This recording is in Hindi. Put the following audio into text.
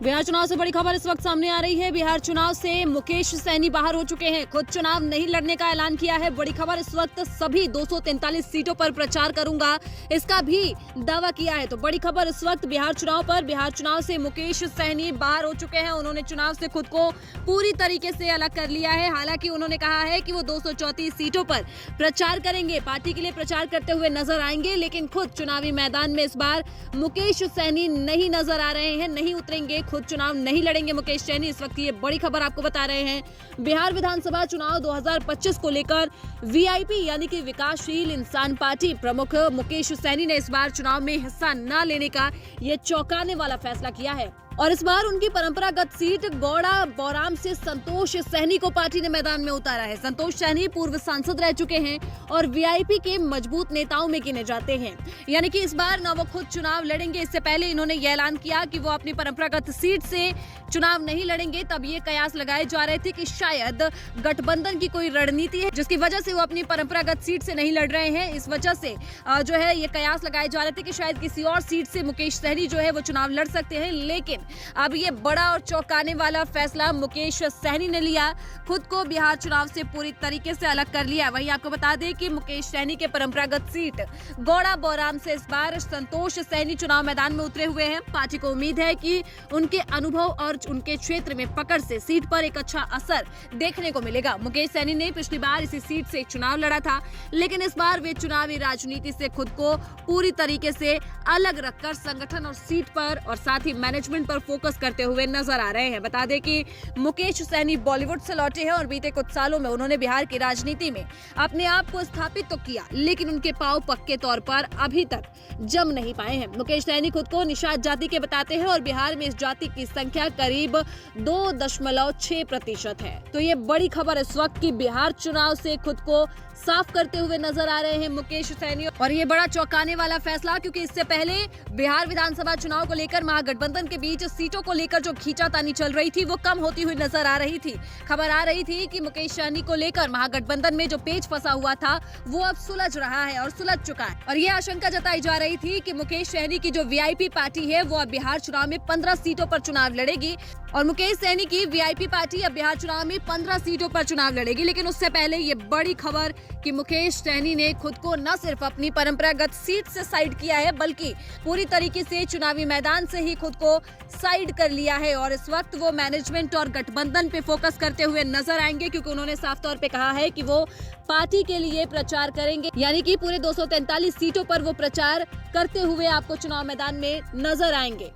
बिहार चुनाव से बड़ी खबर इस वक्त सामने आ रही है। बिहार चुनाव से मुकेश सहनी बाहर हो चुके हैं। खुद चुनाव नहीं लड़ने का ऐलान किया है। बड़ी खबर इस वक्त सभी 243 सीटों पर प्रचार करूंगा, इसका भी दावा किया है। तो बड़ी खबर इस वक्त बिहार चुनाव पर। बिहार चुनाव से मुकेश सहनी बाहर हो चुके हैं। उन्होंने चुनाव से खुद को पूरी तरीके से अलग कर लिया है। हालांकि उन्होंने कहा है कि वो 234 सीटों पर प्रचार करेंगे, पार्टी के लिए प्रचार करते हुए नजर आएंगे, लेकिन खुद चुनावी मैदान में इस बार मुकेश सहनी नहीं नजर आ रहे हैं, नहीं उतरेंगे, खुद चुनाव नहीं लड़ेंगे मुकेश सहनी। इस वक्त ये बड़ी खबर आपको बता रहे हैं। बिहार विधानसभा चुनाव 2025 को लेकर वीआईपी यानी कि विकासशील इंसान पार्टी प्रमुख मुकेश सहनी ने इस बार चुनाव में हिस्सा न लेने का ये चौंकाने वाला फैसला किया है और इस बार उनकी परंपरागत सीट गौड़ा बौराम से संतोष सहनी को पार्टी ने मैदान में उतारा है। संतोष सहनी पूर्व सांसद रह चुके हैं और वीआईपी के मजबूत नेताओं में गिने जाते हैं, यानी कि इस बार न वो खुद चुनाव लड़ेंगे। इससे पहले इन्होंने ये ऐलान किया कि वो अपनी परंपरागत सीट से चुनाव नहीं लड़ेंगे। तब ये कयास लगाए जा रहे थे कि शायद गठबंधन की कोई रणनीति है जिसकी वजह से वो अपनी परंपरागत सीट से नहीं लड़ रहे हैं। इस वजह से जो है ये कयास लगाए जा रहे थे कि शायद किसी और सीट से मुकेश सहनी जो है वो चुनाव लड़ सकते हैं, लेकिन अब ये बड़ा और चौंकाने वाला फैसला मुकेश सहनी ने लिया। खुद को बिहार चुनाव से पूरी तरीके से अलग कर लिया। वहीं आपको बता दें कि मुकेश सहनी के परंपरागत सीट गौड़ा बौराम से इस बार संतोष सहनी चुनाव मैदान में उतरे हुए हैं। पार्टी को उम्मीद है कि उनके अनुभव और उनके क्षेत्र में पकड़ से सीट पर एक अच्छा असर देखने को मिलेगा। मुकेश सहनी ने पिछली बार इसी सीट से चुनाव लड़ा था, लेकिन इस बार वे चुनावी राजनीति से खुद को पूरी तरीके से अलग रखकर संगठन और सीट पर और साथ ही मैनेजमेंट पर फोकस करते हुए नजर आ रहे हैं। बता दें कि मुकेश सहनी बॉलीवुड से लौटे हैं और बीते कुछ सालों में उन्होंने बिहार की राजनीति में अपने आप को स्थापित तो किया, लेकिन उनके पांव पक्के तौर पर अभी तक जम नहीं पाए हैं। मुकेश सहनी खुद को निषाद जाति के बताते हैं और बिहार में इस जाति की संख्या करीब 2.6% है। तो ये बड़ी खबर इस वक्त की बिहार चुनाव से खुद को साफ करते हुए नजर आ रहे हैं मुकेश सहनी। और ये बड़ा चौंकाने वाला फैसला, क्योंकि इससे पहले बिहार विधानसभा चुनाव को लेकर महागठबंधन के बीच सीटों को लेकर जो खींचातानी चल रही थी वो कम होती हुई नजर आ रही थी। खबर आ रही थी कि मुकेश सहनी को लेकर महागठबंधन में जो पेच फंसा हुआ था वो अब सुलझ रहा है और सुलझ चुका है। और ये आशंका जताई जा रही थी कि मुकेश सहनी की जो वीआईपी पार्टी है वो अब बिहार चुनाव में 15 सीटों पर चुनाव लड़ेगी और मुकेश सहनी की वीआईपी पार्टी अब बिहार चुनाव में 15 सीटों पर चुनाव लड़ेगी। लेकिन उससे पहले ये बड़ी खबर कि मुकेश सहनी ने खुद को न सिर्फ अपनी परंपरागत सीट से साइड किया है, बल्कि पूरी तरीके से चुनावी मैदान से ही खुद को साइड कर लिया है और इस वक्त वो मैनेजमेंट और गठबंधन पे फोकस करते हुए नजर आएंगे, क्योंकि उन्होंने साफ तौर पे कहा है कि वो पार्टी के लिए प्रचार करेंगे, यानी कि पूरे 243 सीटों पर वो प्रचार करते हुए आपको चुनाव मैदान में नजर आएंगे।